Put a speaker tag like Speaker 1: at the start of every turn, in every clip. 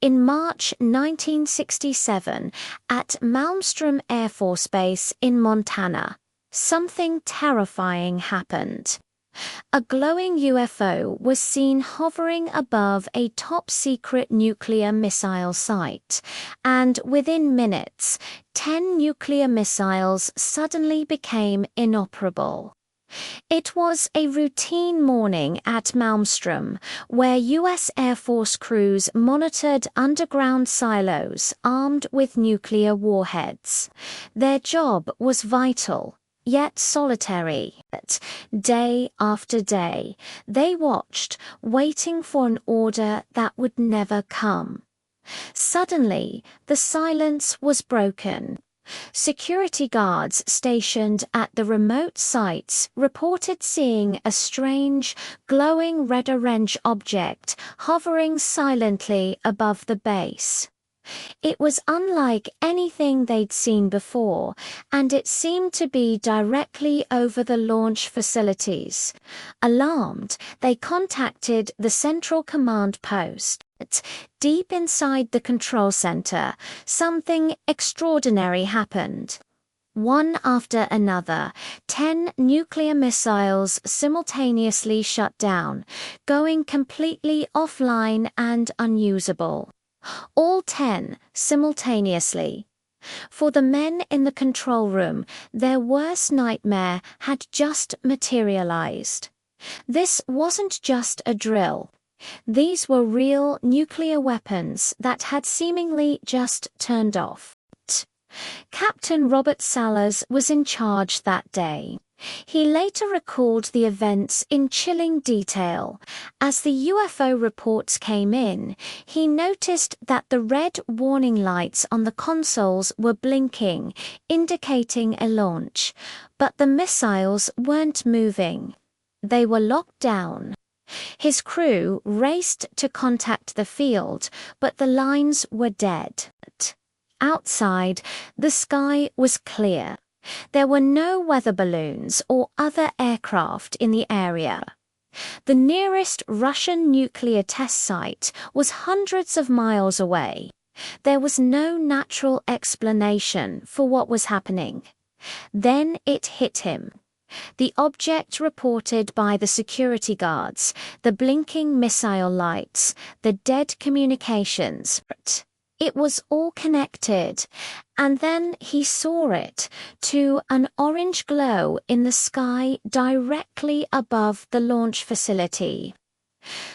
Speaker 1: In March 1967, at Malmstrom Air Force Base in Montana, something terrifying happened. A glowing UFO was seen hovering above a top-secret nuclear missile site, and within minutes, 10 nuclear missiles suddenly became inoperable. It was a routine morning at Malmstrom, where U.S. Air Force crews monitored underground silos armed with nuclear warheads. Their job was vital, yet solitary. Day after day, they watched, waiting for an order that would never come. Suddenly, the silence was broken. Security guards stationed at the remote sites reported seeing a strange, glowing red-orange object hovering silently above the base. It was unlike anything they'd seen before, and it seemed to be directly over the launch facilities. Alarmed, they contacted the Central Command Post. Deep inside the control center, something extraordinary happened. One after another, 10 nuclear missiles simultaneously shut down, going completely offline and unusable. All 10 simultaneously. For the men in the control room, their worst nightmare had just materialized. This wasn't just a drill. These were real nuclear weapons that had seemingly just turned off. Captain Robert Salas was in charge that day. He later recalled the events in chilling detail. As the UFO reports came in, he noticed that the red warning lights on the consoles were blinking, indicating a launch. But the missiles weren't moving. They were locked down. His crew raced to contact the field, but the lines were dead. Outside, the sky was clear. There were no weather balloons or other aircraft in the area. The nearest Russian nuclear test site was hundreds of miles away. There was no natural explanation for what was happening. Then it hit him. The object reported by the security guards, the blinking missile lights, the dead communications. It was all connected, and then he saw it, to an orange glow in the sky directly above the launch facility.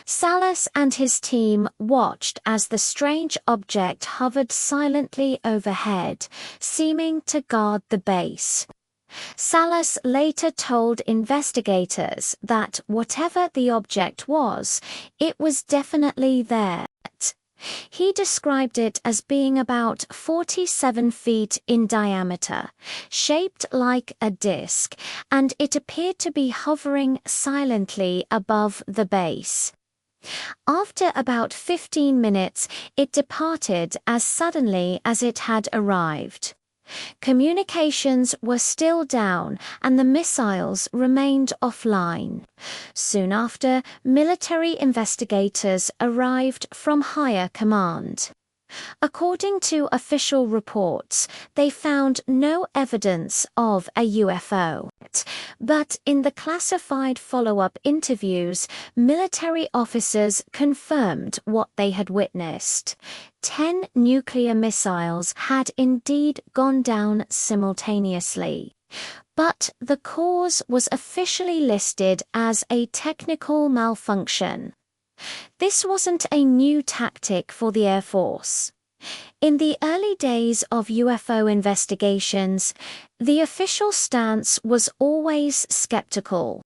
Speaker 1: Salas and his team watched as the strange object hovered silently overhead, seeming to guard the base. Salas later told investigators that whatever the object was, it was definitely there. He described it as being about 47 feet in diameter, shaped like a disc, and it appeared to be hovering silently above the base. After about 15 minutes, it departed as suddenly as it had arrived. Communications were still down and the missiles remained offline. Soon after, military investigators arrived from higher command. According to official reports, they found no evidence of a UFO. But in the classified follow-up interviews, military officers confirmed what they had witnessed. 10 nuclear missiles had indeed gone down simultaneously. But the cause was officially listed as a technical malfunction. This wasn't a new tactic for the Air Force. In the early days of UFO investigations, the official stance was always skeptical.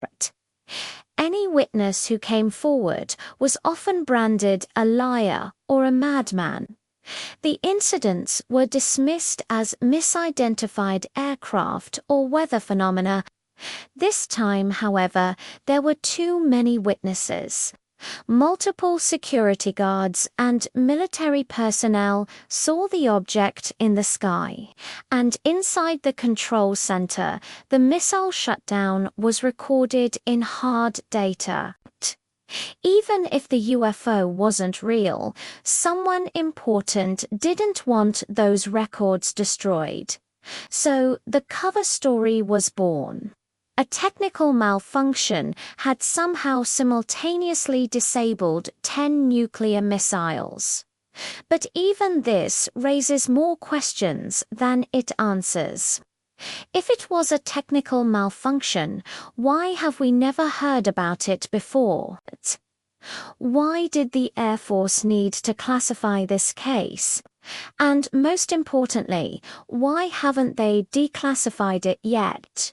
Speaker 1: Any witness who came forward was often branded a liar or a madman. The incidents were dismissed as misidentified aircraft or weather phenomena. This time, however, there were too many witnesses. Multiple security guards and military personnel saw the object in the sky, and inside the control center, the missile shutdown was recorded in hard data. Even if the UFO wasn't real, someone important didn't want those records destroyed. So the cover story was born. A technical malfunction had somehow simultaneously disabled 10 nuclear missiles. But even this raises more questions than it answers. If it was a technical malfunction, why have we never heard about it before? Why did the Air Force need to classify this case? And most importantly, why haven't they declassified it yet?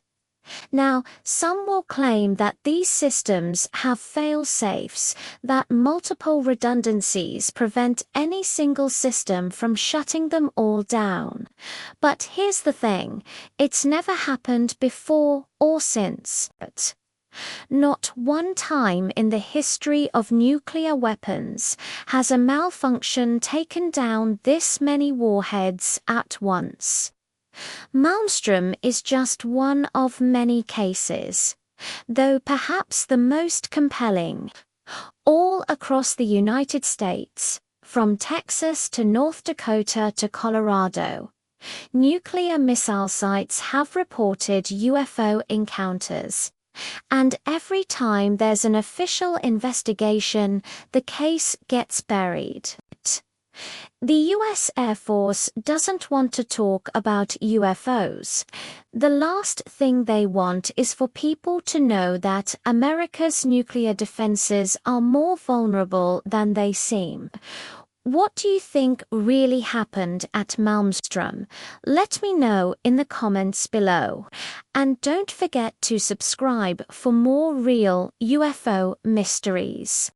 Speaker 1: Now, some will claim that these systems have fail-safes, that multiple redundancies prevent any single system from shutting them all down. But here's the thing, it's never happened before or since. Not one time in the history of nuclear weapons has a malfunction taken down this many warheads at once. Malmstrom is just one of many cases, though perhaps the most compelling. All across the United States, from Texas to North Dakota to Colorado, nuclear missile sites have reported UFO encounters. And every time there's an official investigation, the case gets buried. The US Air Force doesn't want to talk about UFOs. The last thing they want is for people to know that America's nuclear defenses are more vulnerable than they seem. What do you think really happened at Malmstrom? Let me know in the comments below. And don't forget to subscribe for more real UFO mysteries.